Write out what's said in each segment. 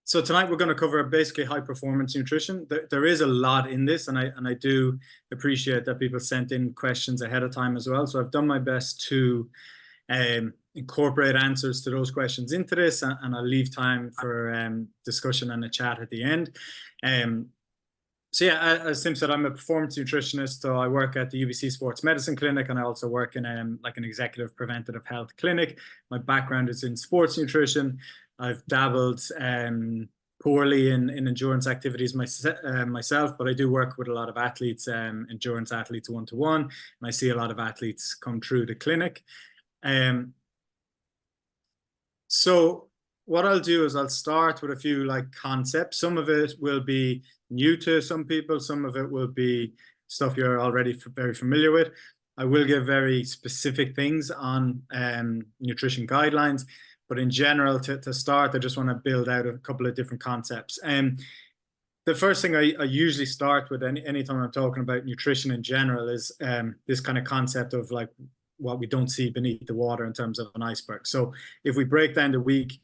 So tonight we're going to cover basically high performance nutrition. There is a lot in this, and I do appreciate that people sent in questions ahead of time as well. So I've done my best to incorporate answers to those questions into this, and I'll leave time for discussion and a chat at the end. So yeah, as Tim said, I'm a performance nutritionist. So I work at the UBC Sports Medicine Clinic, and I also work in like an executive preventative health clinic. My background is in sports nutrition. I've dabbled poorly in endurance activities myself, but I do work with a lot of athletes, endurance athletes one-to-one, and I see a lot of athletes come through the clinic. So what I'll do is I'll start with a few like concepts. Some of it will be new to some people. Some of it will be stuff you're already very familiar with. I will give very specific things on nutrition guidelines, but in general, to start, I just want to build out a couple of different concepts. The first thing I usually start with anytime I'm talking about nutrition in general is this kind of concept of like what we don't see beneath the water in terms of an iceberg. So if we break down the week,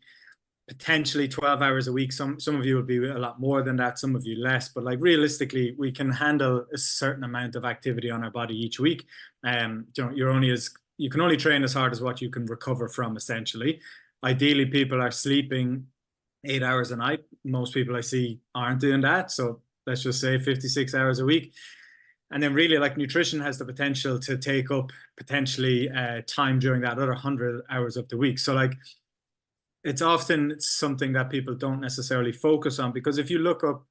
potentially 12 hours a week, some of you will be a lot more than that, some of you less, but like realistically, we can handle a certain amount of activity on our body each week. You know, you can only train as hard as what you can recover from, essentially. Ideally, people are sleeping 8 hours a night. Most people I see aren't doing that. So let's just say 56 hours a week. And then really like nutrition has the potential to take up potentially time during that other 100 hours of the week. So like it's often something that people don't necessarily focus on, because if you look up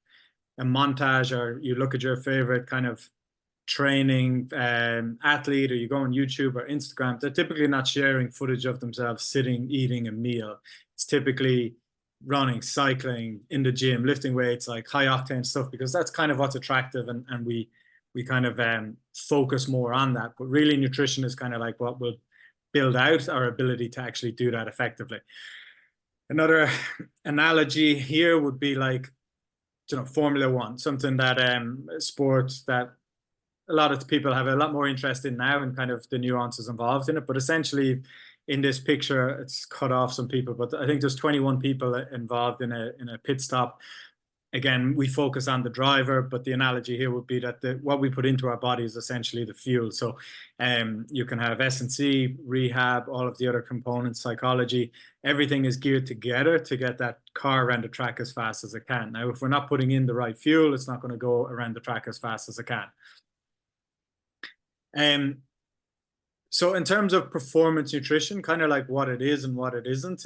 a montage or you look at your favorite kind of training athlete, or you go on YouTube or Instagram, they're typically not sharing footage of themselves sitting, eating a meal. It's typically running, cycling, in the gym, lifting weights, like high octane stuff, because that's kind of what's attractive, and we kind of focus more on that. But really nutrition is kind of like what will build out our ability to actually do that effectively. Another analogy here would be like, you know, Formula One, something that sports that a lot of people have a lot more interest in now, and kind of the nuances involved in it. But essentially in this picture, it's cut off some people, but I think there's 21 people involved in a pit stop. Again, we focus on the driver, but the analogy here would be that what we put into our body is essentially the fuel. So you can have S&C, rehab, all of the other components, psychology, everything is geared together to get that car around the track as fast as it can. Now, if we're not putting in the right fuel, it's not going to go around the track as fast as it can. So in terms of performance nutrition, kind of like what it is and what it isn't,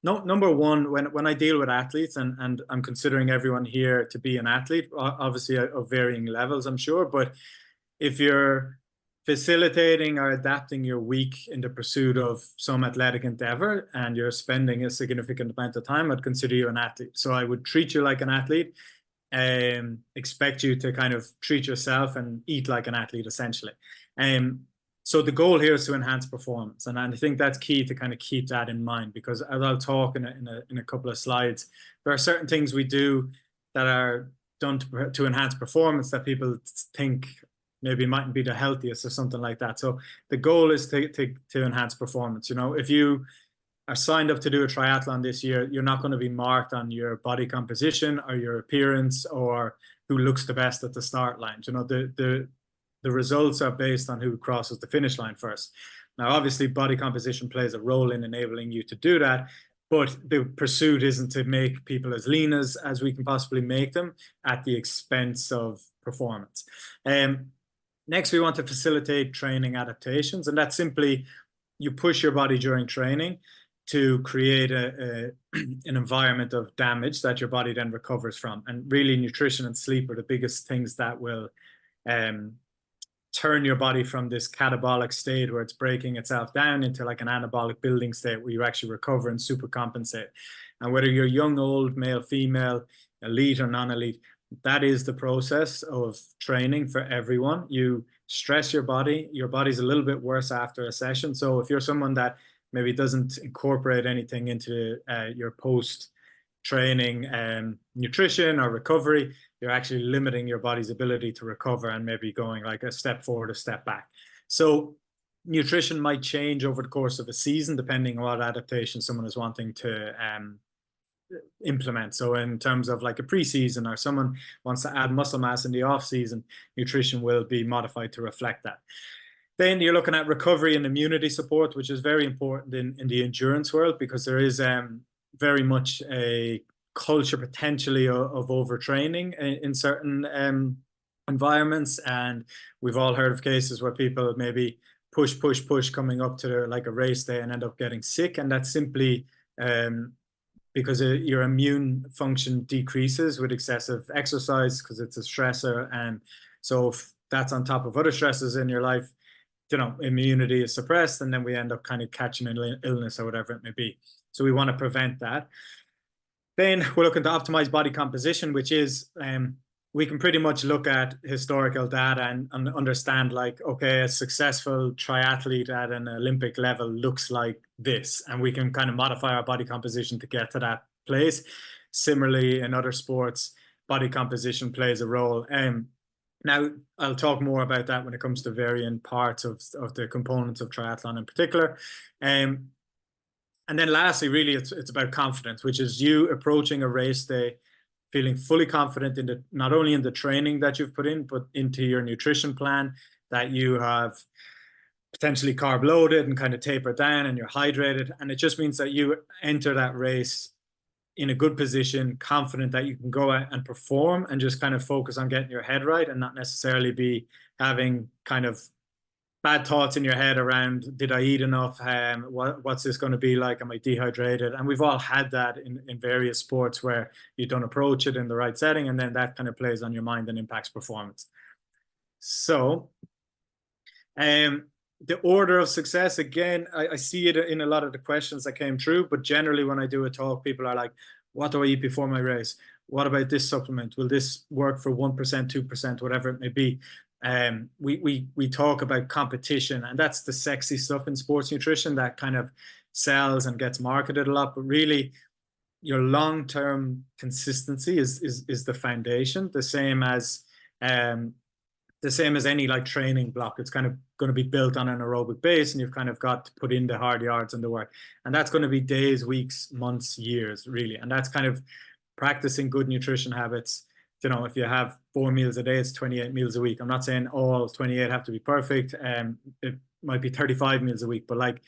number one, when I deal with athletes, and I'm considering everyone here to be an athlete, obviously of varying levels, I'm sure, but if you're facilitating or adapting your week in the pursuit of some athletic endeavor and you're spending a significant amount of time, I'd consider you an athlete. So I would treat you like an athlete, expect you to kind of treat yourself and eat like an athlete, essentially. So the goal here is to enhance performance, and I think that's key to kind of keep that in mind, because as I'll talk in a couple of slides, there are certain things we do that are done to enhance performance that people think maybe mightn't be the healthiest or something like that. So the goal is to enhance performance. You know, if you are signed up to do a triathlon this year, you're not going to be marked on your body composition or your appearance or who looks the best at the start line. You know, the results are based on who crosses the finish line first. Now, obviously, body composition plays a role in enabling you to do that, but the pursuit isn't to make people as lean as we can possibly make them at the expense of performance. Next, we want to facilitate training adaptations, and that's simply you push your body during training to create an environment of damage that your body then recovers from. And really, nutrition and sleep are the biggest things that will turn your body from this catabolic state where it's breaking itself down into like an anabolic building state where you actually recover and super compensate. And whether you're young, old, male, female, elite or non-elite, that is the process of training for everyone. You stress your body. Your body's a little bit worse after a session. So if you're someone that maybe doesn't incorporate anything into your post-training nutrition or recovery, you're actually limiting your body's ability to recover and maybe going like a step forward, a step back. So nutrition might change over the course of a season, depending on what adaptation someone is wanting to implement. So in terms of like a preseason, or someone wants to add muscle mass in the off season, nutrition will be modified to reflect that. Then you're looking at recovery and immunity support, which is very important in the endurance world, because there is very much a culture potentially of overtraining in certain environments. And we've all heard of cases where people maybe push coming up to their, like a race day, and end up getting sick. And that's simply because your immune function decreases with excessive exercise, because it's a stressor. And so if that's on top of other stresses in your life, you know, immunity is suppressed, and then we end up kind of catching an illness or whatever it may be. So we want to prevent that. Then we're looking to optimize body composition, which is we can pretty much look at historical data and understand, like, okay, a successful triathlete at an Olympic level looks like this, and we can kind of modify our body composition to get to that place. Similarly, in other sports, body composition plays a role. Now, I'll talk more about that when it comes to varying parts of the components of triathlon in particular. And then lastly, really, it's about confidence, which is you approaching a race day feeling fully confident in the, not only in the training that you've put in, but into your nutrition plan, that you have potentially carb loaded and kind of tapered down, and you're hydrated. And it just means that you enter that race in a good position, confident that you can go out and perform, and just kind of focus on getting your head right, and not necessarily be having kind of bad thoughts in your head around, did I eat enough? What's this going to be like? Am I dehydrated? And we've all had that in various sports where you don't approach it in the right setting, and then that kind of plays on your mind and impacts performance. So the order of success, again, I see it in a lot of the questions that came through, but generally when I do a talk, people are like, what do I eat before my race? What about this supplement? Will this work for 1%, 2%, whatever it may be? We talk about competition, and that's the sexy stuff in sports nutrition that kind of sells and gets marketed a lot, but really your long-term consistency is the foundation, the same as any like training block. It's kind of going to be built on an aerobic base, and you've kind of got to put in the hard yards and the work. And that's going to be days, weeks, months, years, really. And that's kind of practicing good nutrition habits. You know, if you have 4 meals a day, it's 28 meals a week. I'm not saying all 28 have to be perfect. It might be 35 meals a week, but like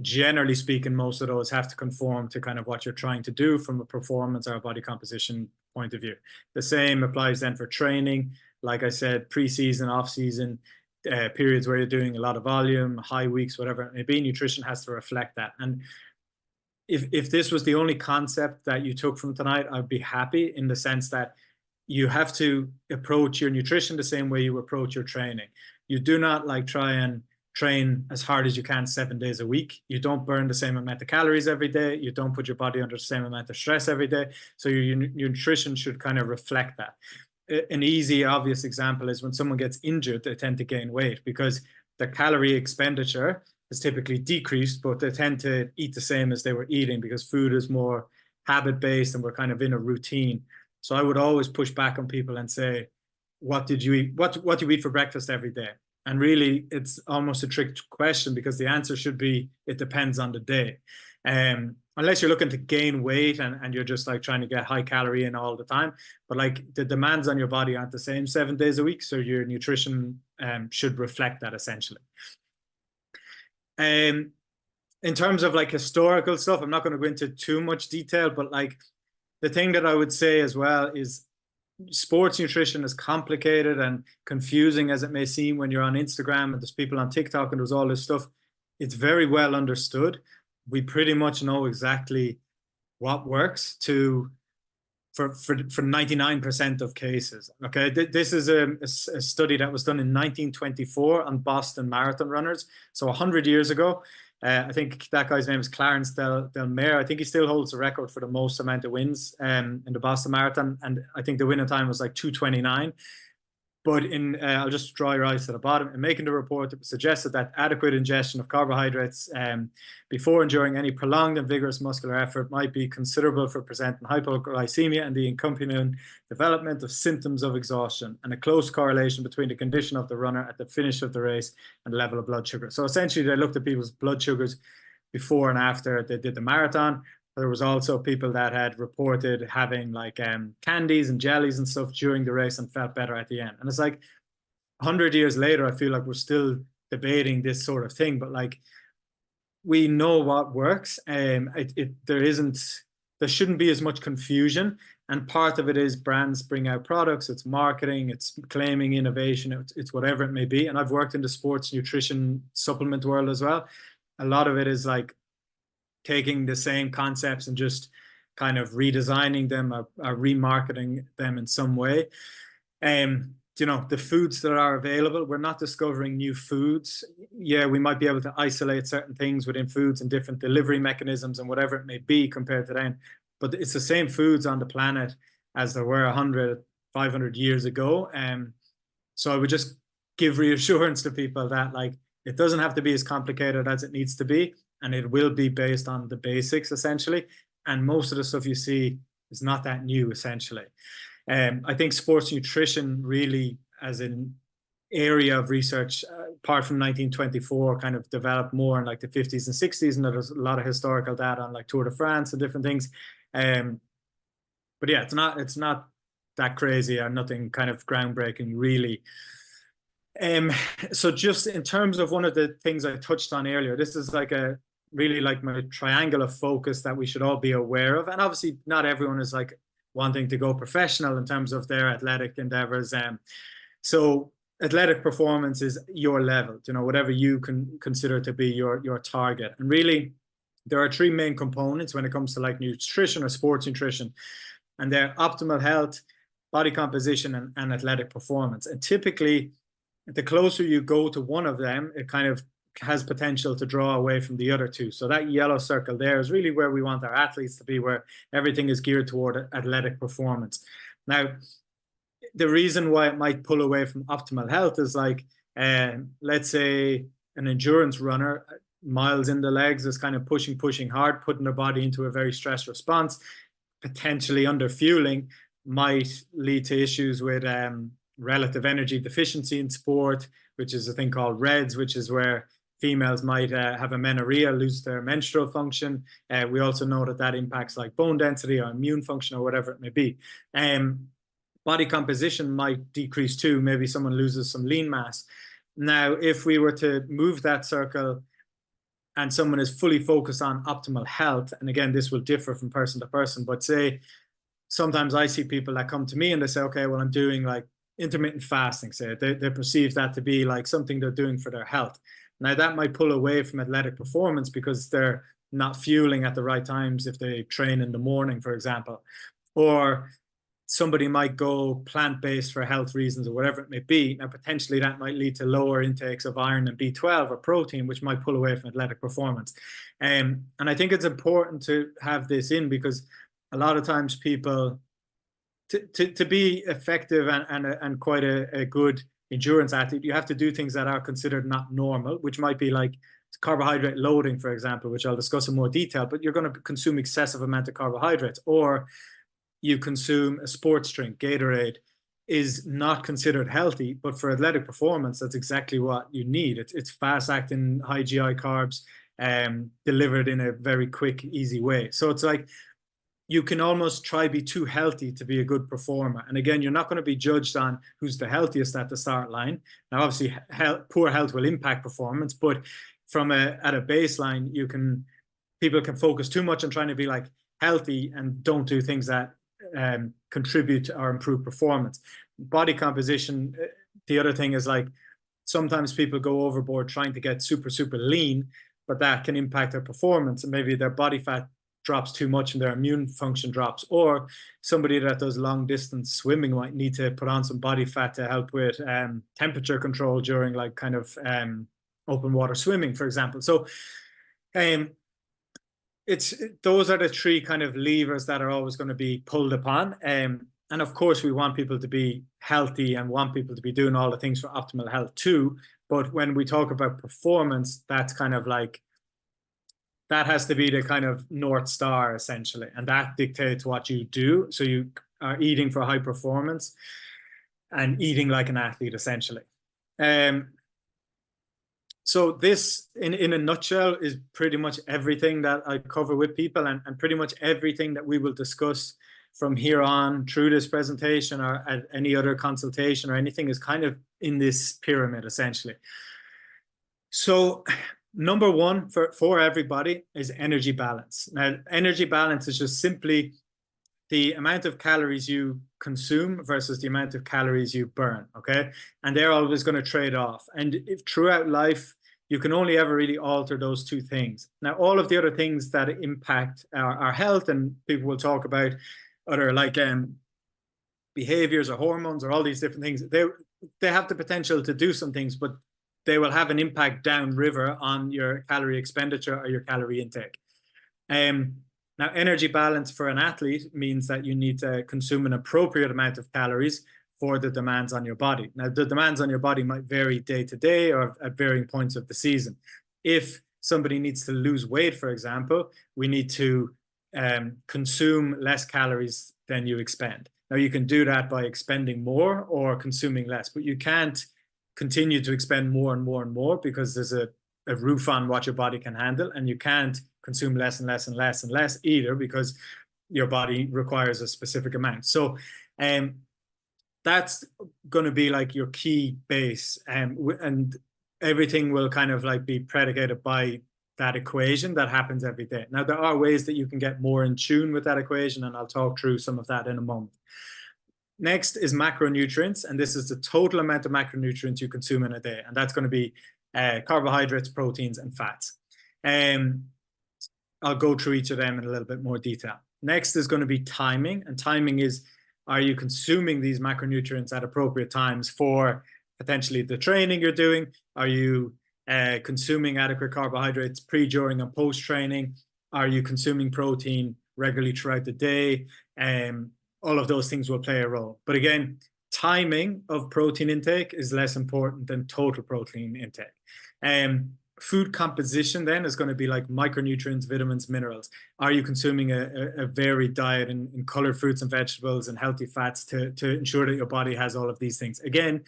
generally speaking, most of those have to conform to kind of what you're trying to do from a performance or a body composition point of view. The same applies then for training. Like I said, pre-season, off-season, periods where you're doing a lot of volume, high weeks, whatever it may be, nutrition has to reflect that. And if this was the only concept that you took from tonight, I'd be happy, in the sense that you have to approach your nutrition the same way you approach your training. You do not like try and train as hard as you can 7 days a week. You don't burn the same amount of calories every day. You don't put your body under the same amount of stress every day. So your nutrition should kind of reflect that. An easy, obvious example is when someone gets injured, they tend to gain weight because the calorie expenditure is typically decreased, but they tend to eat the same as they were eating because food is more habit-based and we're kind of in a routine. So I would always push back on people and say, what did you eat? What do you eat for breakfast every day? And really, it's almost a trick question, because the answer should be, it depends on the day. Unless you're looking to gain weight and you're just like trying to get high calorie in all the time. But like the demands on your body aren't the same 7 days a week. So your nutrition should reflect that essentially. In terms of like historical stuff, I'm not going to go into too much detail, but like the thing that I would say as well is sports nutrition, is complicated and confusing as it may seem when you're on Instagram and there's people on TikTok and there's all this stuff. It's very well understood. We pretty much know exactly what works for 99% of cases. Okay, this is a study that was done in 1924 on Boston marathon runners. So 100 years ago. I think that guy's name is Clarence Del Maire. I think he still holds the record for the most amount of wins in the Boston Marathon. And I think the winning time was like 2:29. But I'll just draw your eyes to the bottom. In making the report, it was suggested that adequate ingestion of carbohydrates before and during any prolonged and vigorous muscular effort might be considerable for presenting hypoglycemia and the accompanying development of symptoms of exhaustion, and a close correlation between the condition of the runner at the finish of the race and the level of blood sugar. So essentially, they looked at people's blood sugars before and after they did the marathon. There was also people that had reported having like candies and jellies and stuff during the race and felt better at the end. And it's like 100 years later, I feel like we're still debating this sort of thing, but like we know what works. There shouldn't be as much confusion. And part of it is brands bring out products, it's marketing, it's claiming innovation, it's whatever it may be. And I've worked in the sports nutrition supplement world as well. A lot of it is like taking the same concepts and just kind of redesigning them or remarketing them in some way. You know, the foods that are available, we're not discovering new foods. Yeah, we might be able to isolate certain things within foods and different delivery mechanisms and whatever it may be compared to then. But it's the same foods on the planet as there were 100, 500 years ago. So I would just give reassurance to people that like it doesn't have to be as complicated as it needs to be. And it will be based on the basics, essentially. And most of the stuff you see is not that new, essentially. I think sports nutrition really, as an area of research, apart from 1924, kind of developed more in like the 50s and 60s, and there's a lot of historical data on like Tour de France and different things. But yeah, it's not that crazy or nothing kind of groundbreaking, really. So just in terms of one of the things I touched on earlier, this is like a really like my triangle of focus that we should all be aware of. And obviously not everyone is like wanting to go professional in terms of their athletic endeavors. So athletic performance is your level, you know, whatever you can consider to be your target. And really, there are three main components when it comes to like nutrition or sports nutrition, and they're optimal health, body composition, and athletic performance. And typically, the closer you go to one of them, it kind of has potential to draw away from the other two. So that yellow circle there is really where we want our athletes to be, where everything is geared toward athletic performance. Now, the reason why it might pull away from optimal health is like, let's say an endurance runner, miles in the legs, is kind of pushing hard, putting their body into a very stress response, potentially under fueling, might lead to issues with relative energy deficiency in sport, which is a thing called REDS, which is where females might have amenorrhea, lose their menstrual function. We also know that impacts like bone density or immune function or whatever it may be. Body composition might decrease too. Maybe someone loses some lean mass. Now, if we were to move that circle and someone is fully focused on optimal health, and again, this will differ from person to person, but say, sometimes I see people that come to me and they say, okay, well, I'm doing like intermittent fasting, say they perceive that to be like something they're doing for their health. Now that might pull away from athletic performance because they're not fueling at the right times if they train in the morning, for example. Or somebody might go plant-based for health reasons or whatever it may be. Now potentially that might lead to lower intakes of iron and B12 or protein, which might pull away from athletic performance. And I think it's important to have this in because a lot of times people, to be effective and quite a good endurance athlete, you have to do things that are considered not normal, which might be like carbohydrate loading, for example, which I'll discuss in more detail, but you're going to consume excessive amount of carbohydrates, or you consume a sports drink, Gatorade, is not considered healthy, but for athletic performance, that's exactly what you need. It's fast-acting, high GI carbs, delivered in a very quick, easy way. So it's like, you can almost try be too healthy to be a good performer. And again, you're not going to be judged on who's the healthiest at the start line. Now, obviously, poor health will impact performance, but at a baseline, people can focus too much on trying to be like healthy and don't do things that contribute or improve performance. Body composition, the other thing is like, sometimes people go overboard trying to get super, super lean, but that can impact their performance and maybe their body fat drops too much and their immune function drops. Or somebody that does long distance swimming might need to put on some body fat to help with temperature control during like kind of open water swimming, for example. So those are the three kind of levers that are always going to be pulled upon. And of course, we want people to be healthy and want people to be doing all the things for optimal health too. But when we talk about performance, that's kind of like, that has to be the kind of North Star, essentially. And that dictates what you do. So you are eating for high performance and eating like an athlete, essentially. So this, in a nutshell, is pretty much everything that I cover with people, and pretty much everything that we will discuss from here on through this presentation or at any other consultation or anything is kind of in this pyramid, essentially. So number one for everybody is energy balance. Now, energy balance is just simply the amount of calories you consume versus the amount of calories you burn, okay? And they're always going to trade off. And if throughout life, you can only ever really alter those two things. Now, all of the other things that impact our health, and people will talk about other like behaviors or hormones or all these different things, they have the potential to do some things, but they will have an impact downriver on your calorie expenditure or your calorie intake. Now, energy balance for an athlete means that you need to consume an appropriate amount of calories for the demands on your body. Now, the demands on your body might vary day to day or at varying points of the season. If somebody needs to lose weight, for example, we need to consume less calories than you expend. Now, you can do that by expending more or consuming less, but you can't continue to expend more and more and more because there's a roof on what your body can handle, and you can't consume less and less and less and less either because your body requires a specific amount. So that's going to be like your key base, and everything will kind of like be predicated by that equation that happens every day. Now, there are ways that you can get more in tune with that equation, and I'll talk through some of that in a moment. Next is macronutrients, and this is the total amount of macronutrients you consume in a day, and that's going to be carbohydrates, proteins, and fats. I'll go through each of them in a little bit more detail. Next is going to be timing, and timing is, are you consuming these macronutrients at appropriate times for potentially the training you're doing? Are you consuming adequate carbohydrates pre, during, and post-training? Are you consuming protein regularly throughout the day? All of those things will play a role. But again, timing of protein intake is less important than total protein intake. Food composition then is going to be like micronutrients, vitamins, minerals. Are you consuming a varied diet in colored fruits and vegetables and healthy fats to ensure that your body has all of these things? Again,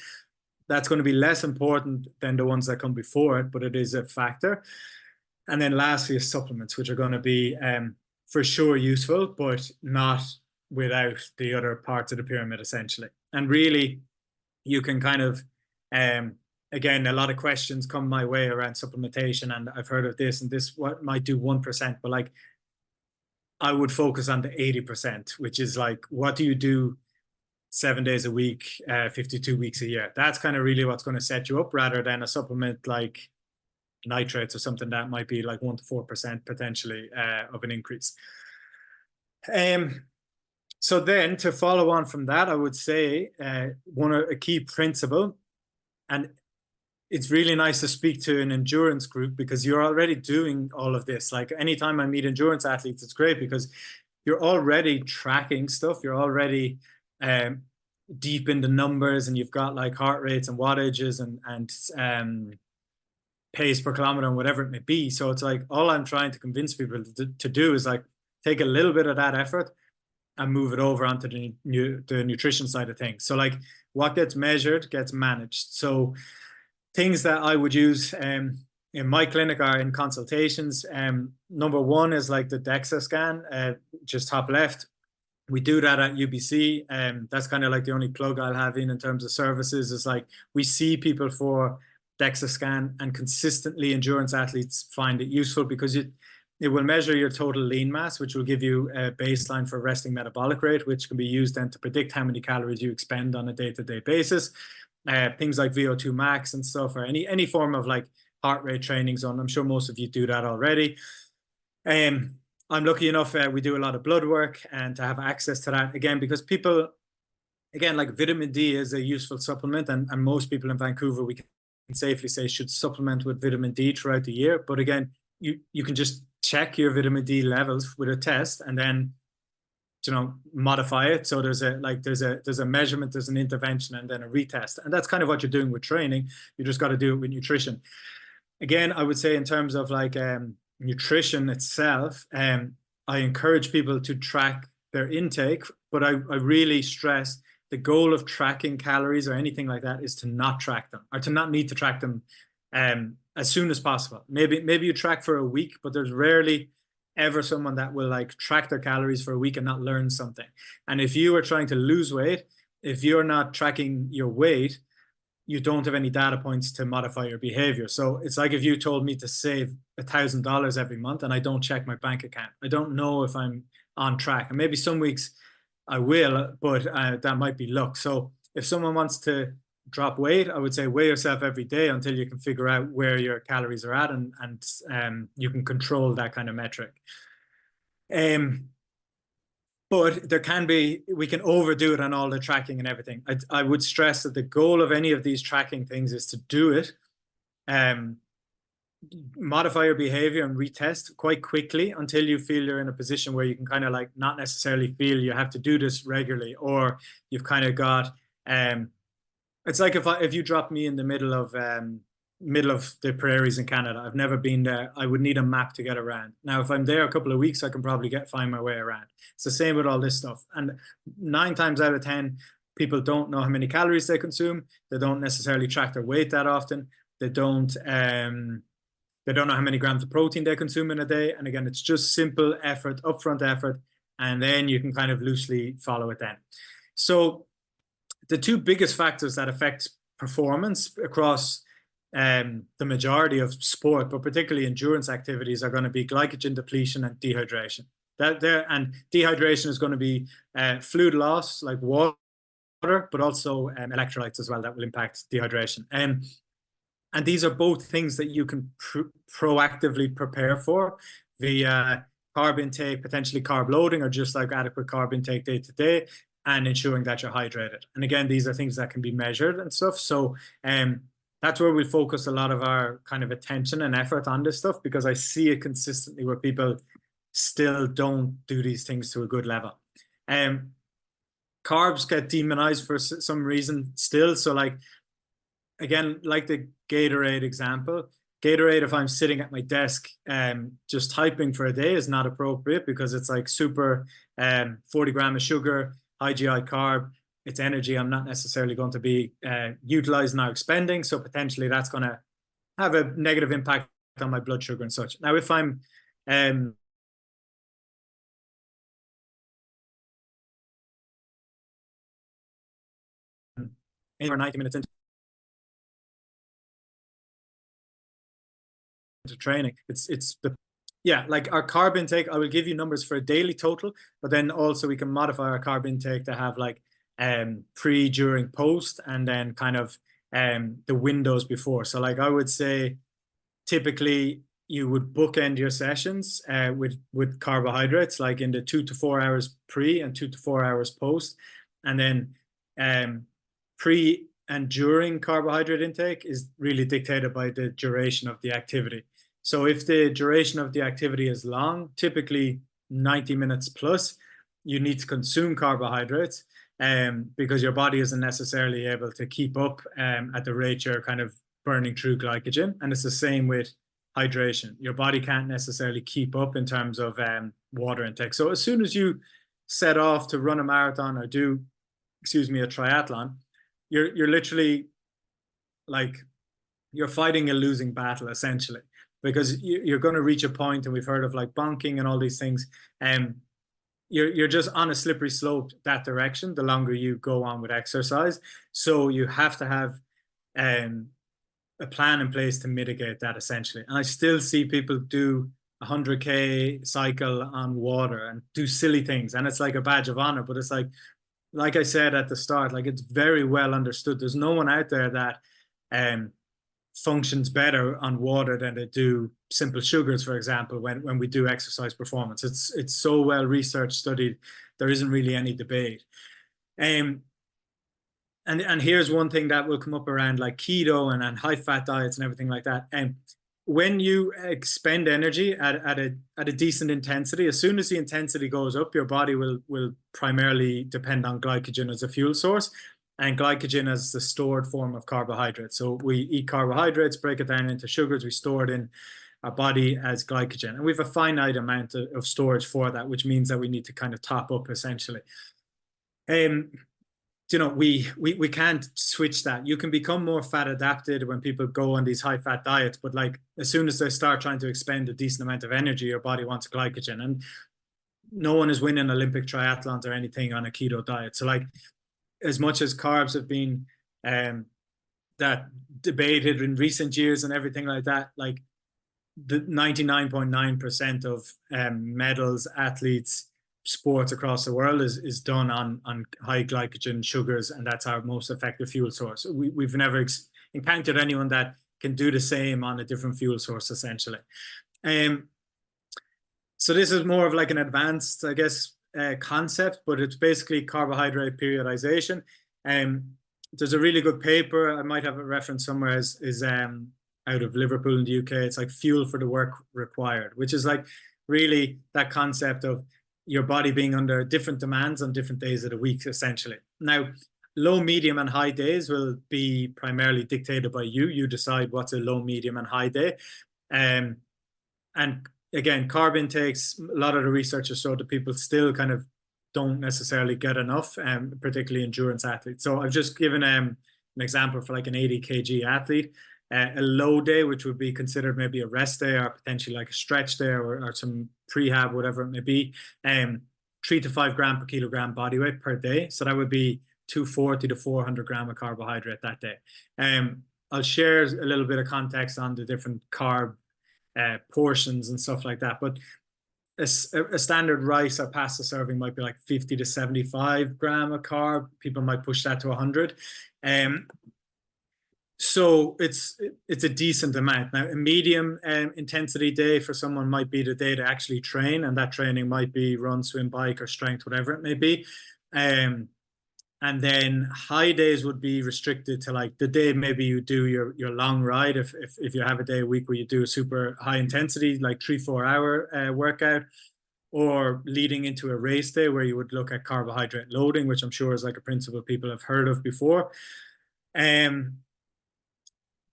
that's going to be less important than the ones that come before it, but it is a factor. And then lastly is supplements, which are going to be for sure useful, but not without the other parts of the pyramid, essentially. And really, you can kind of, again, a lot of questions come my way around supplementation, and I've heard of this, and this what might do 1%, but like, I would focus on the 80%, which is like, what do you do 7 days a week, 52 weeks a year? That's kind of really what's going to set you up, rather than a supplement like nitrates or something that might be like 1 to 4% potentially of an increase. So then to follow on from that, I would say a key principle, and it's really nice to speak to an endurance group because you're already doing all of this. Like anytime I meet endurance athletes, it's great because you're already tracking stuff. You're already deep in the numbers, and you've got like heart rates and wattages and pace per kilometer and whatever it may be. So it's like, all I'm trying to convince people to do is like take a little bit of that effort and move it over onto the nutrition side of things. So like, what gets measured gets managed. So things that I would use in my clinic are in consultations. Number one is like the DEXA scan, just top left. We do that at UBC. That's kind of like the only plug I'll have in terms of services, is like we see people for DEXA scan, and consistently endurance athletes find it useful because it will measure your total lean mass, which will give you a baseline for resting metabolic rate, which can be used then to predict how many calories you expend on a day-to-day basis. Things like VO2 max and stuff, or any form of like heart rate training zone. I'm sure most of you do that already. I'm lucky enough, we do a lot of blood work and to have access to that, again, because people, again, like vitamin D is a useful supplement, and most people in Vancouver, we can safely say, should supplement with vitamin D throughout the year. But again, you can just check your vitamin D levels with a test, and then modify it. So there's a measurement, there's an intervention, and then a retest. And that's kind of what you're doing with training. You just got to do it with nutrition. Again, I would say in terms of like nutrition itself, I encourage people to track their intake, but I really stress the goal of tracking calories or anything like that is to not track them, or to not need to track them as soon as possible. Maybe you track for a week, but there's rarely ever someone that will like track their calories for a week and not learn something. And if you are trying to lose weight, if you're not tracking your weight, you don't have any data points to modify your behavior. So it's like if you told me to save $1,000 every month and I don't check my bank account, I don't know if I'm on track. And maybe some weeks I will, but that might be luck. So if someone wants to drop weight, I would say weigh yourself every day until you can figure out where your calories are at, and you can control that kind of metric. But there can be, we can overdo it on all the tracking and everything. I would stress that the goal of any of these tracking things is to do it, modify your behavior and retest quite quickly until you feel you're in a position where you can kind of like not necessarily feel you have to do this regularly, or you've kind of got, it's like if you drop me in the middle of the prairies in Canada, I've never been there, I would need a map to get around. Now, if I'm there a couple of weeks, I can probably find my way around. It's the same with all this stuff. And 9 times out of 10, people don't know how many calories they consume. They don't necessarily track their weight that often. They don't know how many grams of protein they consume in a day. And again, it's just simple effort, upfront effort, and then you can kind of loosely follow it then. So the 2 biggest factors that affect performance across the majority of sport, but particularly endurance activities, are going to be glycogen depletion and dehydration. And dehydration is going to be fluid loss, like water, but also electrolytes as well that will impact dehydration. And these are both things that you can proactively prepare for via carb intake, potentially carb loading, or just like adequate carb intake day to day, and ensuring that you're hydrated. And again, these are things that can be measured and stuff. So that's where we focus a lot of our kind of attention and effort on this stuff, because I see it consistently where people still don't do these things to a good level. Carbs get demonized for some reason still. So like, again, like the Gatorade example, Gatorade, if I'm sitting at my desk just typing for a day, is not appropriate, because it's like super 40 grams of sugar, high GI carb, it's energy I'm not necessarily going to be utilizing or expending. So potentially that's going to have a negative impact on my blood sugar and such. Now, if I'm or 90 minutes into training, like our carb intake, I will give you numbers for a daily total, but then also we can modify our carb intake to have like pre, during, post, and then kind of the windows before. So like I would say typically you would bookend your sessions with carbohydrates, like in the 2 to 4 hours pre and 2 to 4 hours post. And then pre and during carbohydrate intake is really dictated by the duration of the activity. So if the duration of the activity is long, typically 90 minutes plus, you need to consume carbohydrates because your body isn't necessarily able to keep up at the rate you're kind of burning through glycogen. And it's the same with hydration. Your body can't necessarily keep up in terms of water intake. So as soon as you set off to run a marathon or do, a triathlon, you're literally like, you're fighting a losing battle essentially, because you're going to reach a point, and we've heard of like bonking and all these things, and you're just on a slippery slope that direction the longer you go on with exercise. So you have to have a plan in place to mitigate that essentially. And I still see people do 100K cycle on water and do silly things, and it's like a badge of honor, but it's like I said at the start, like it's very well understood. There's no one out there that functions better on water than they do simple sugars, for example, when we do exercise performance. It's so well researched, studied, there isn't really any debate. And here's one thing that will come up around like keto and high fat diets and everything like that. And when you expend energy at a decent intensity, as soon as the intensity goes up, your body will primarily depend on glycogen as a fuel source, and glycogen as the stored form of carbohydrates. So we eat carbohydrates, break it down into sugars, we store it in our body as glycogen, and we have a finite amount of storage for that, which means that we need to kind of top up essentially. you know, we can't switch that. You can become more fat adapted when people go on these high fat diets, but like as soon as they start trying to expend a decent amount of energy, your body wants glycogen. And no one is winning Olympic triathlons or anything on a keto diet. So like as much as carbs have been that debated in recent years and everything like that, like the 99.9% of medals, athletes, sports across the world is done on high glycogen sugars, and that's our most effective fuel source. We've never encountered anyone that can do the same on a different fuel source, essentially. So this is more of like an advanced, I guess, concept, but it's basically carbohydrate periodization. There's a really good paper, I might have a reference somewhere, is out of Liverpool in the UK. It's like Fuel for the Work Required, which is like really that concept of your body being under different demands on different days of the week, essentially. Now, low, medium, and high days will be primarily dictated by you. You decide what's a low, medium, and high day. And again, carb intakes, a lot of the researchers show that people still kind of don't necessarily get enough, particularly endurance athletes. So I've just given an example for like an 80 kg athlete. A low day, which would be considered maybe a rest day or potentially like a stretch day or some prehab, whatever it may be, 3 to 5 gram per kilogram body weight per day. So that would be 240 to 400 gram of carbohydrate that day. I'll share a little bit of context on the different carb portions and stuff like that. But a standard rice or pasta serving might be like 50 to 75 gram of carb. People might push that to 100. So it's a decent amount. Now, a medium intensity day for someone might be the day to actually train, and that training might be run, swim, bike, or strength, whatever it may be. And then high days would be restricted to like the day maybe you do your long ride. If you have a day a week where you do a super high intensity, like 3-4 hour workout, or leading into a race day where you would look at carbohydrate loading, which I'm sure is like a principle people have heard of before.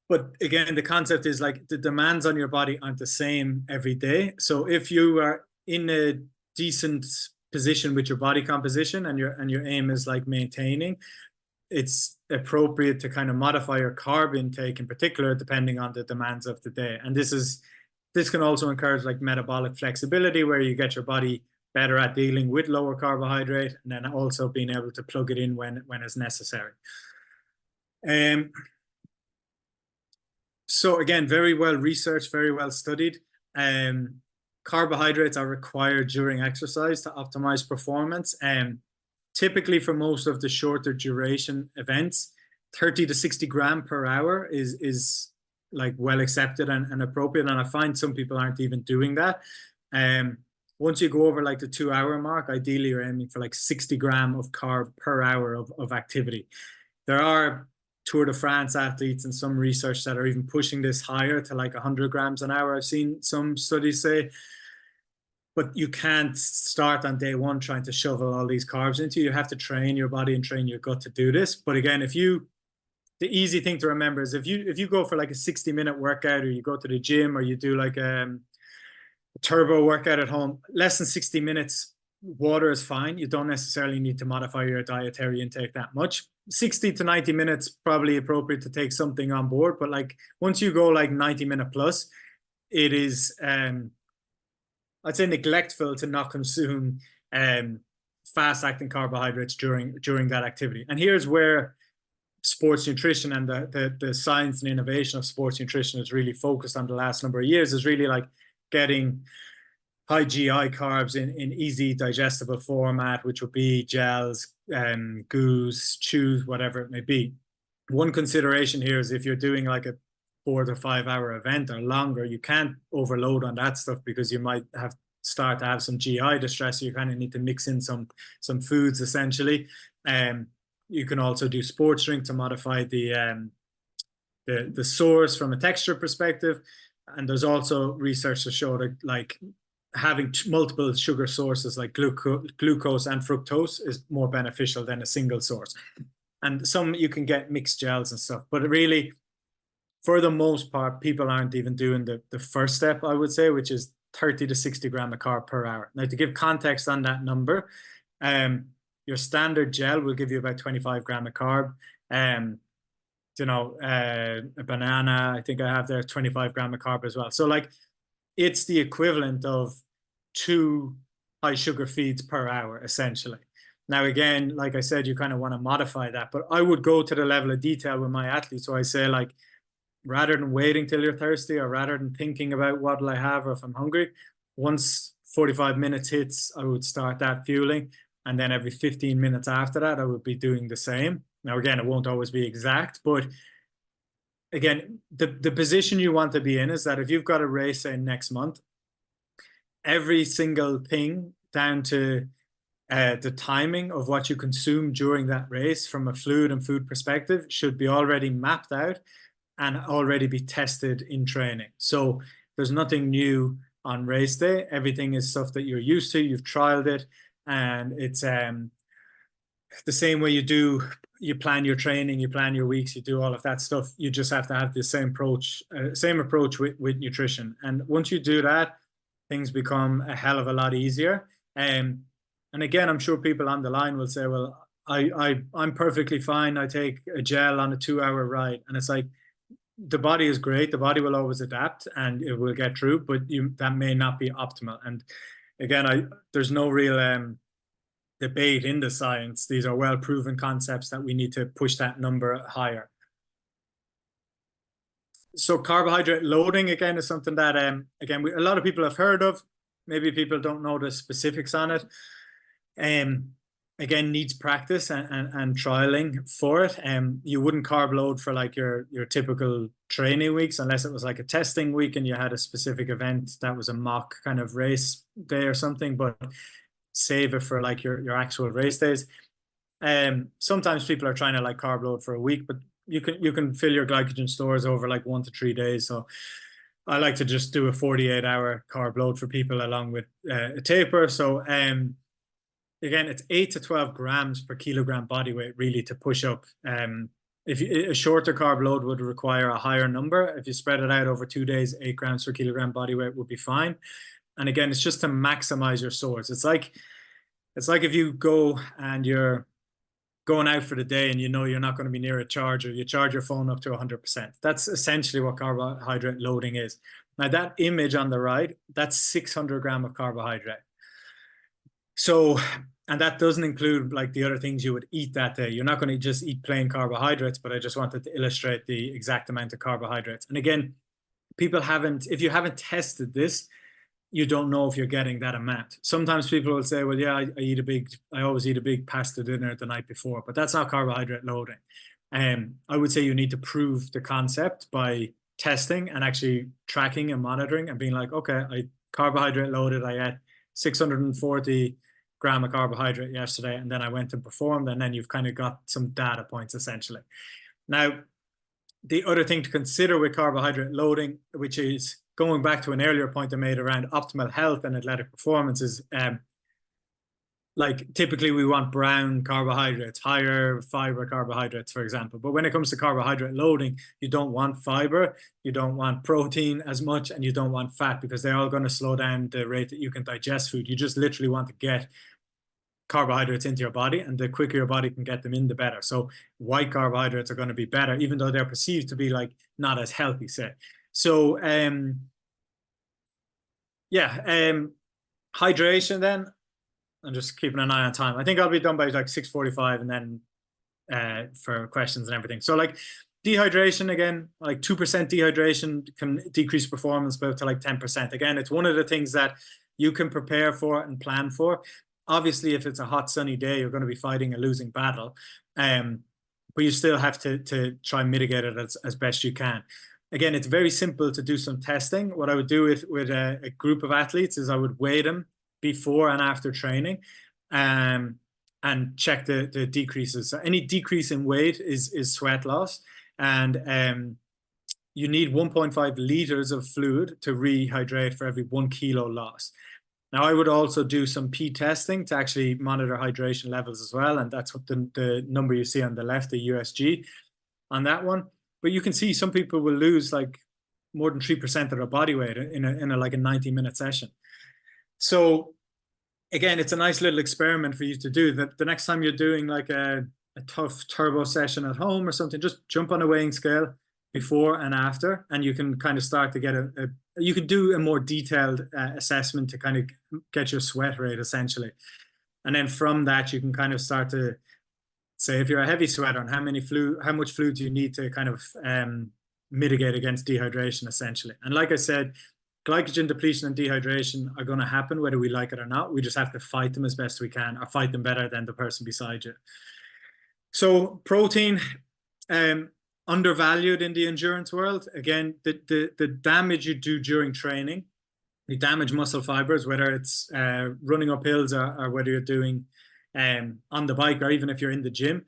But again, the concept is like the demands on your body aren't the same every day. So if you are in a decent position with your body composition and your aim is like maintaining, it's appropriate to kind of modify your carb intake in particular, depending on the demands of the day. And this can also encourage like metabolic flexibility, where you get your body better at dealing with lower carbohydrate and then also being able to plug it in when it's necessary. So again, very well researched, very well studied. Carbohydrates are required during exercise to optimize performance. Typically for most of the shorter duration events, 30 to 60 gram per hour is like well accepted and appropriate. And I find some people aren't even doing that. Once you go over like the 2 hour mark, ideally you're aiming for like 60 gram of carb per hour of activity. There are Tour de France athletes and some research that are even pushing this higher to like 100 grams an hour. I've seen some studies say, but you can't start on day one trying to shovel all these carbs into you. You have to train your body and train your gut to do this. But again, the easy thing to remember is if you go for like a 60-minute workout, or you go to the gym, or you do like a turbo workout at home, less than 60 minutes, water is fine. You don't necessarily need to modify your dietary intake that much. 60 to 90 minutes, probably appropriate to take something on board. But like once you go like 90-minute plus, it is, I'd say, neglectful to not consume fast-acting carbohydrates during that activity. And here's where sports nutrition and the science and innovation of sports nutrition is really focused on the last number of years, is really like getting high GI carbs in easy digestible format, which would be gels, goos, chews, whatever it may be. One consideration here is if you're doing like a 4 to 5 hour event or longer, you can't overload on that stuff because you might start to have some GI distress. So you kind of need to mix in some foods essentially. You can also do sports drink to modify the source from a texture perspective. And there's also research to show that like having multiple sugar sources like glucose and fructose is more beneficial than a single source. And some you can get mixed gels and stuff, but really, for the most part, people aren't even doing the first step, I would say, which is 30 to 60 gram of carb per hour. Now, to give context on that number, your standard gel will give you about 25 gram of carb. You know, a banana, I think I have there 25 gram of carb as well. So like it's the equivalent of 2 high sugar feeds per hour, essentially. Now, again, like I said, you kind of want to modify that, but I would go to the level of detail with my athletes. So I say, like, rather than waiting till you're thirsty, or rather than thinking about what'll I have or if I'm hungry, once 45 minutes hits, I would start that fueling. And then every 15 minutes after that, I would be doing the same. Now, again, it won't always be exact, but again, the position you want to be in is that if you've got a race, say, next month, every single thing down to the timing of what you consume during that race from a fluid and food perspective should be already mapped out and already be tested in training. So there's nothing new on race day. Everything is stuff that you're used to, you've trialed it, and it's the same way you plan your training, you plan your weeks, you do all of that stuff. You just have to have the same approach with nutrition. And once you do that, things become a hell of a lot easier. And again, I'm sure people on the line will say, well, I'm perfectly fine. I take a gel on a 2-hour ride. And it's like, the body is great. The body will always adapt and it will get through, but that may not be optimal. And again, there's no real debate in the science. These are well-proven concepts that we need to push that number higher. So carbohydrate loading, again, is something that, again, a lot of people have heard of. Maybe people don't know the specifics on it. Again, needs practice and trialing for it. You wouldn't carb load for like your typical training weeks unless it was like a testing week and you had a specific event that was a mock kind of race day or something, but save it for like your actual race days. Sometimes people are trying to like carb load for a week, but you can fill your glycogen stores over like 1 to 3 days. So I like to just do a 48-hour carb load for people along with a taper. So again, it's 8 to 12 grams per kilogram body weight really to push up. A shorter carb load would require a higher number. If you spread it out over 2 days, 8 grams per kilogram body weight would be fine. And again, it's just to maximize your stores. It's like if you go and you're going out for the day and you know you're not going to be near a charger, you charge your phone up to 100%. That's essentially what carbohydrate loading is. Now that image on the right, that's 600 grams of carbohydrate. So, and that doesn't include like the other things you would eat that day. You're not going to just eat plain carbohydrates, but I just wanted to illustrate the exact amount of carbohydrates. And again, if you haven't tested this, you don't know if you're getting that amount. Sometimes people will say, well, yeah, I always eat a big pasta dinner the night before, but that's not carbohydrate loading. I would say you need to prove the concept by testing and actually tracking and monitoring and being like, okay, I carbohydrate loaded, I ate 640 gram of carbohydrate yesterday, and then I went and performed, and then you've kind of got some data points essentially. Now, the other thing to consider with carbohydrate loading, which is going back to an earlier point I made around optimal health and athletic performance, is like typically we want brown carbohydrates, higher fiber carbohydrates, for example. But when it comes to carbohydrate loading, you don't want fiber, you don't want protein as much, and you don't want fat, because they're all going to slow down the rate that you can digest food. You just literally want to get carbohydrates into your body, and the quicker your body can get them in, the better. So white carbohydrates are going to be better, even though they're perceived to be like not as healthy, say. So hydration then. I'm just keeping an eye on time. I think I'll be done by like 6:45, and then for questions and everything. So like dehydration, again, like 2% dehydration can decrease performance about to like 10%. Again, it's one of the things that you can prepare for and plan for. Obviously, if it's a hot, sunny day, you're going to be fighting a losing battle. But you still have to try and mitigate it as best you can. Again, it's very simple to do some testing. What I would do with a group of athletes is I would weigh them before and after training, and check the decreases. So any decrease in weight is sweat loss, and you need 1.5 liters of fluid to rehydrate for every 1 kilo loss. Now, I would also do some P testing to actually monitor hydration levels as well, and that's what the number you see on the left, the USG, on that one. But you can see some people will lose like more than 3% of their body weight in a like a 90-minute session. So again, it's a nice little experiment for you to do. That the next time you're doing like a tough turbo session at home or something, just jump on a weighing scale before and after, and you can kind of start to get you can do a more detailed assessment to kind of get your sweat rate essentially. And then from that, you can kind of start to say, if you're a heavy sweater, and how much fluid do you need to kind of mitigate against dehydration essentially. And like I said, glycogen depletion and dehydration are going to happen whether we like it or not. We just have to fight them as best we can, or fight them better than the person beside you. So protein, undervalued in the endurance world. Again, the damage you do during training, you damage muscle fibers, whether it's running up hills or whether you're doing on the bike, or even if you're in the gym.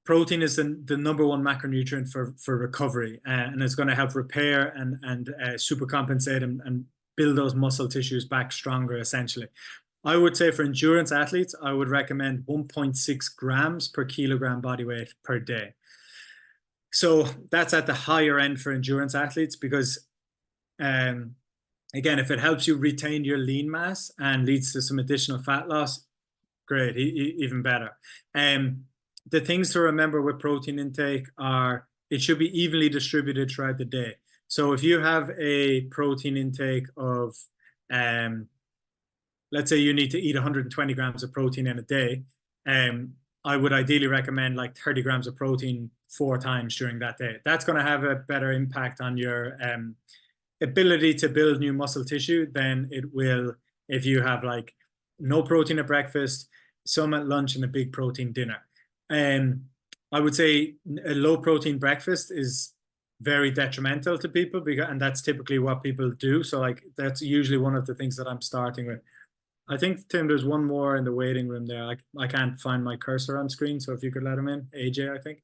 Protein is the number one macronutrient for recovery, and it's going to help repair and supercompensate and build those muscle tissues back stronger essentially. I would say for endurance athletes, I would recommend 1.6 grams per kilogram body weight per day. So that's at the higher end for endurance athletes, because again, if it helps you retain your lean mass and leads to some additional fat loss, great, even better. The things to remember with protein intake are it should be evenly distributed throughout the day. So if you have a protein intake of, let's say you need to eat 120 grams of protein in a day, I would ideally recommend like 30 grams of protein 4 times during that day. That's going to have a better impact on your ability to build new muscle tissue than it will if you have like no protein at breakfast, some at lunch, and a big protein dinner. I would say a low protein breakfast is very detrimental to people, and that's typically what people do. So like that's usually one of the things that I'm starting with. I think, Tim, there's one more in the waiting room there. I can't find my cursor on screen, so if you could let him in. AJ, I think.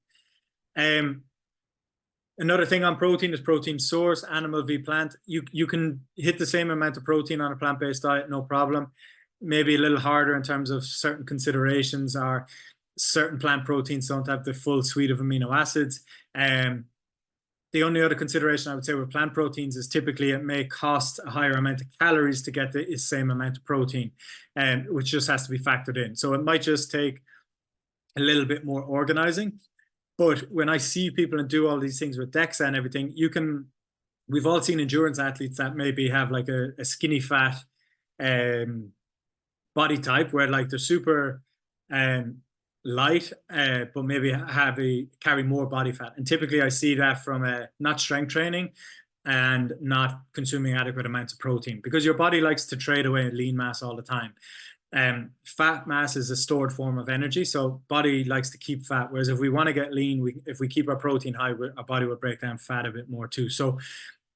Another thing on protein is protein source, animal v plant. You can hit the same amount of protein on a plant-based diet, no problem. Maybe a little harder in terms of certain considerations, are certain plant proteins don't have the full suite of amino acids. The only other consideration I would say with plant proteins is typically it may cost a higher amount of calories to get the same amount of protein, which just has to be factored in. So it might just take a little bit more organizing. But when I see people and do all these things with DEXA and everything, we've all seen endurance athletes that maybe have like a skinny fat body type, where like they're super light, but maybe carry more body fat. And typically I see that from not strength training and not consuming adequate amounts of protein, because your body likes to trade away lean mass all the time. Fat mass is a stored form of energy, so body likes to keep fat, whereas if we want to get lean, if we keep our protein high, our body will break down fat a bit more too. So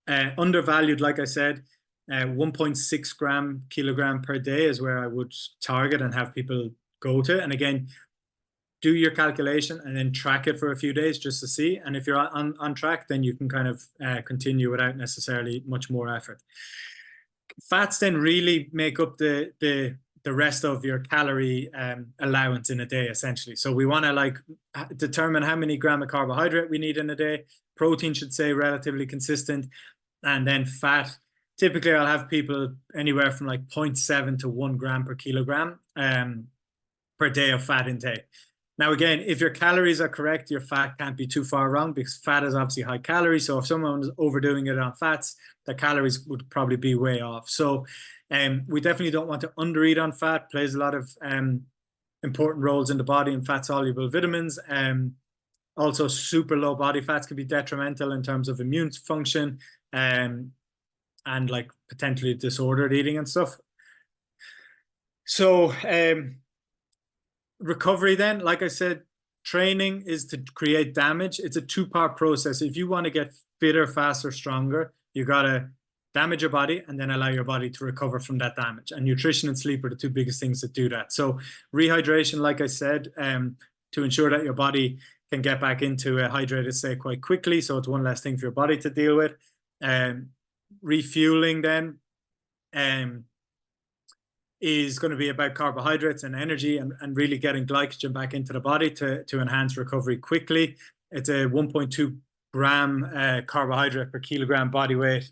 undervalued, like I said, 1.6 gram kilogram per day is where I would target and have people go to. And again, do your calculation and then track it for a few days just to see. And if you're on track, then you can kind of continue without necessarily much more effort. Fats then really make up the rest of your calorie allowance in a day, essentially. So we want to like determine how many grams of carbohydrate we need in a day. Protein should stay relatively consistent. And then fat, typically I'll have people anywhere from like 0.7 to 1 gram per kilogram per day of fat intake. Now, again, if your calories are correct, your fat can't be too far wrong, because fat is obviously high calorie. So if someone is overdoing it on fats, their calories would probably be way off. So we definitely don't want to undereat on fat. Plays a lot of important roles in the body and fat-soluble vitamins. Also, super low body fats can be detrimental in terms of immune function and like potentially disordered eating and stuff. So recovery then, like I said, training is to create damage. It's a 2-part process. If you want to get fitter, faster, stronger, you got to damage your body and then allow your body to recover from that damage. And nutrition and sleep are the 2 biggest things that do that. So rehydration, like I said, to ensure that your body can get back into a hydrated state quite quickly. So it's one less thing for your body to deal with. Refueling then is going to be about carbohydrates and energy and really getting glycogen back into the body to enhance recovery quickly. It's a 1.2 gram carbohydrate per kilogram body weight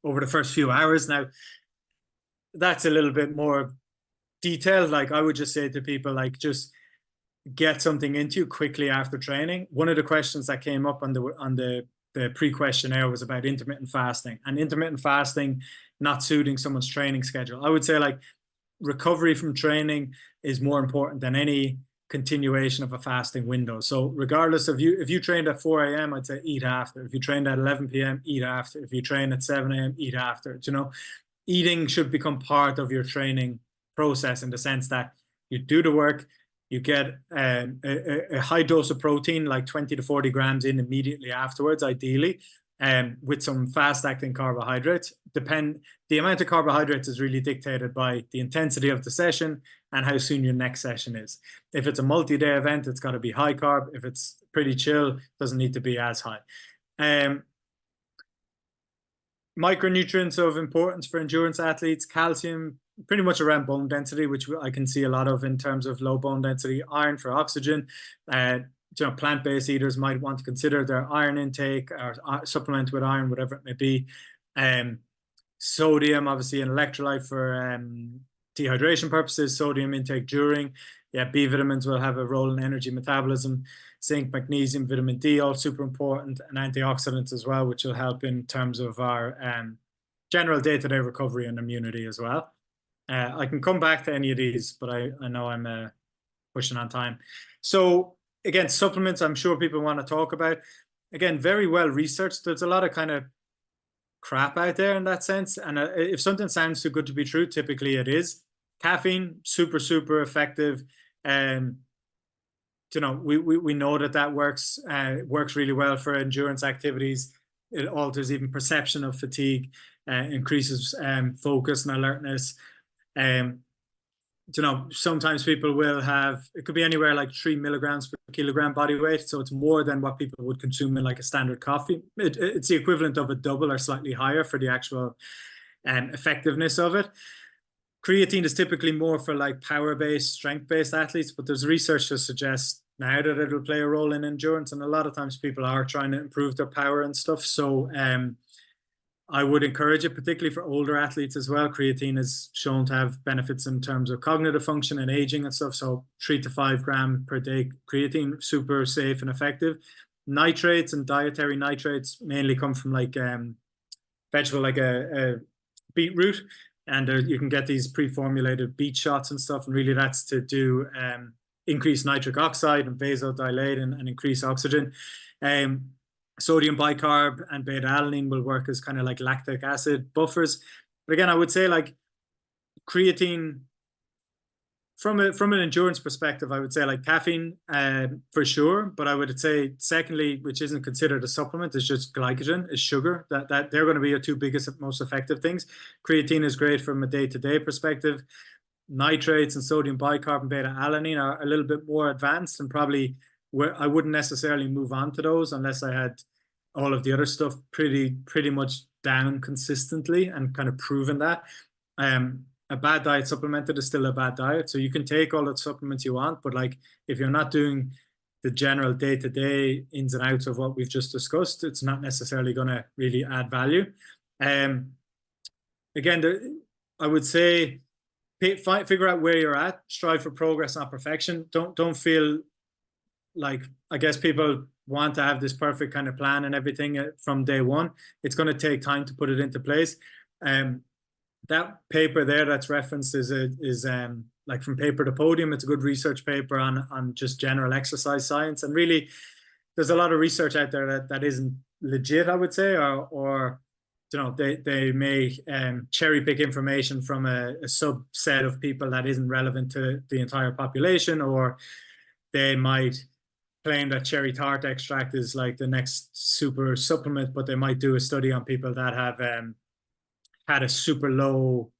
over the first few hours. Now, that's a little bit more detailed. Like I would just say to people, like just get something into you quickly after training. One of the questions that came up on the pre-questionnaire was about intermittent fasting, and intermittent fasting not suiting someone's training schedule. I would say like recovery from training is more important than any continuation of a fasting window. So regardless of if you trained at 4 a.m., I'd say eat after. If you trained at 11 p.m., eat after. If you train at 7 a.m., eat after. You know, eating should become part of your training process in the sense that you do the work, you get a high dose of protein, like 20 to 40 grams in immediately afterwards, ideally, with some fast-acting carbohydrates. The amount of carbohydrates is really dictated by the intensity of the session and how soon your next session is. If it's a multi-day event, it's got to be high carb. If it's pretty chill, it doesn't need to be as high. Micronutrients of importance for endurance athletes: calcium, pretty much around bone density, which I can see a lot of in terms of low bone density; iron for oxygen. Plant-based eaters might want to consider their iron intake or supplement with iron, whatever it may be. Sodium, obviously an electrolyte for dehydration purposes, sodium intake during. Yeah, B vitamins will have a role in energy metabolism. Zinc, magnesium, vitamin D, all super important, and antioxidants as well, which will help in terms of our general day-to-day recovery and immunity as well. I can come back to any of these, but I know I'm pushing on time. So again, supplements, I'm sure people want to talk about. Again, very well researched. There's a lot of kind of crap out there in that sense. And if something sounds too good to be true, typically it is. Caffeine, super, super effective. We know that works really well for endurance activities. It alters even perception of fatigue, increases focus and alertness. Sometimes people will have, it could be anywhere like 3 milligrams per kilogram body weight. So it's more than what people would consume in like a standard coffee. It's the equivalent of a double or slightly higher for the actual effectiveness of it. Creatine is typically more for like power-based, strength-based athletes, but there's research to suggest now that it will play a role in endurance. And a lot of times people are trying to improve their power and stuff. So I would encourage it, particularly for older athletes as well. Creatine is shown to have benefits in terms of cognitive function and aging and stuff. So 3 to 5 grams per day creatine, super safe and effective. Nitrates and dietary nitrates mainly come from like vegetable, like a beetroot. And you can get these pre-formulated beet shots and stuff. And really that's to do increase nitric oxide and vasodilate and increase oxygen. Sodium bicarb and beta-alanine will work as kind of like lactic acid buffers. But again, I would say like creatine, from an endurance perspective, I would say like caffeine for sure. But I would say secondly, which isn't considered a supplement, is just glycogen, is sugar. That they're going to be your two biggest, most effective things. Creatine is great from a day-to-day perspective. Nitrates and sodium bicarb and beta-alanine are a little bit more advanced, and probably where I wouldn't necessarily move on to those unless I had all of the other stuff pretty much down consistently and kind of proven that. A bad diet supplemented is still a bad diet. So you can take all the supplements you want, but like if you're not doing the general day-to-day ins and outs of what we've just discussed, it's not necessarily going to really add value. Again, I would say figure out where you're at, strive for progress, not perfection. Don't feel like, I guess people want to have this perfect kind of plan and everything from day one. It's going to take time to put it into place. That paper there that's referenced is like From Paper to Podium. It's a good research paper on just general exercise science. And really, there's a lot of research out there that isn't legit, I would say, or they may cherry pick information from a subset of people that isn't relevant to the entire population, or they might claim that cherry tart extract is like the next super supplement, but they might do a study on people that have had a super low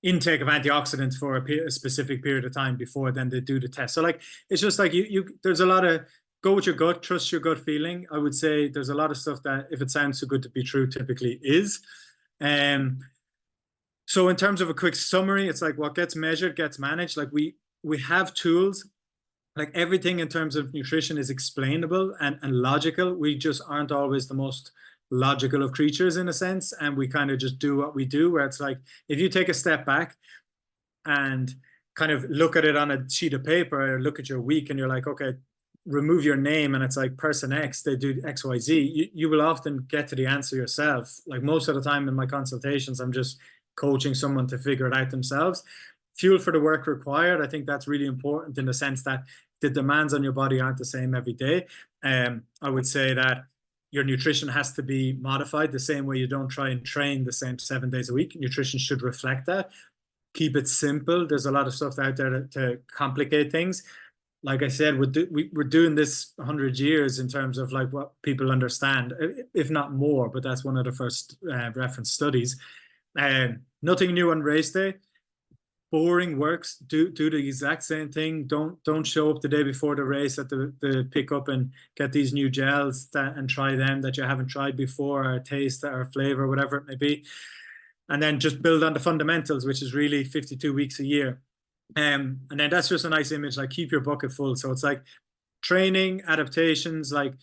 intake of antioxidants for a specific period of time before then they do the test. So like, it's just like there's a lot of go with your gut, trust your gut feeling. I would say there's a lot of stuff that if it sounds too good to be true, typically is. So in terms of a quick summary, it's like what gets measured gets managed. Like we have tools. Like everything in terms of nutrition is explainable and logical. We just aren't always the most logical of creatures in a sense. And we kind of just do what we do, where it's like, if you take a step back, and kind of look at it on a sheet of paper, or look at your week, and you're like, okay, remove your name, and it's like person X, they do XYZ, you will often get to the answer yourself. Like most of the time in my consultations, I'm just coaching someone to figure it out themselves. Fuel for the work required, I think that's really important in the sense that the demands on your body aren't the same every day. I would say that your nutrition has to be modified the same way you don't try and train the same 7 days a week. Nutrition should reflect that. Keep it simple. There's a lot of stuff out there to complicate things. Like I said, we're doing this 100 years in terms of like what people understand, if not more, but that's one of the first reference studies. Nothing new on race day. Boring works. Do the exact same thing. Don't show up the day before the race at the pickup and get these new gels and try them that you haven't tried before, or taste or flavor, whatever it may be. And then just build on the fundamentals, which is really 52 weeks a year. And then that's just a nice image, like keep your bucket full. So it's like training, adaptations, like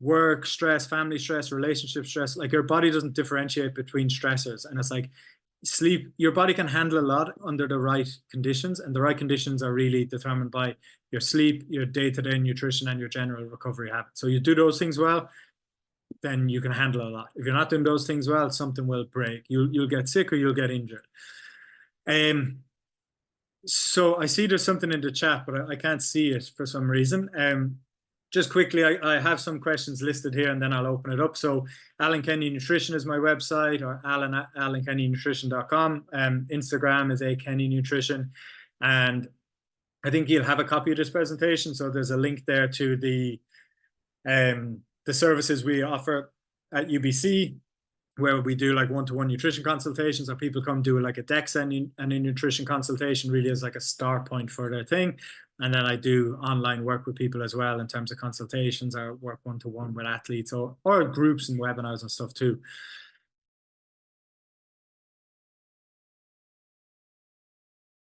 work stress, family stress, relationship stress. Like your body doesn't differentiate between stressors. And it's like sleep, your body can handle a lot under the right conditions, and the right conditions are really determined by your sleep, your day-to-day nutrition, and your general recovery habits. So you do those things well, then you can handle a lot. If you're not doing those things well, something will break. You'll get sick or you'll get injured. So I see there's something in the chat, but I can't see it for some reason. Just quickly, I have some questions listed here, and then I'll open it up. So Alan Kenny Nutrition is my website, or alan@alankennynutrition.com. Instagram is akennynutrition. And I think you'll have a copy of this presentation. So there's a link there to the services we offer at UBC, where we do like one-to-one nutrition consultations, or people come do like a DEXA and a nutrition consultation really as like a start point for their thing. And then I do online work with people as well in terms of consultations, or work one-to-one with athletes, or groups and webinars and stuff too.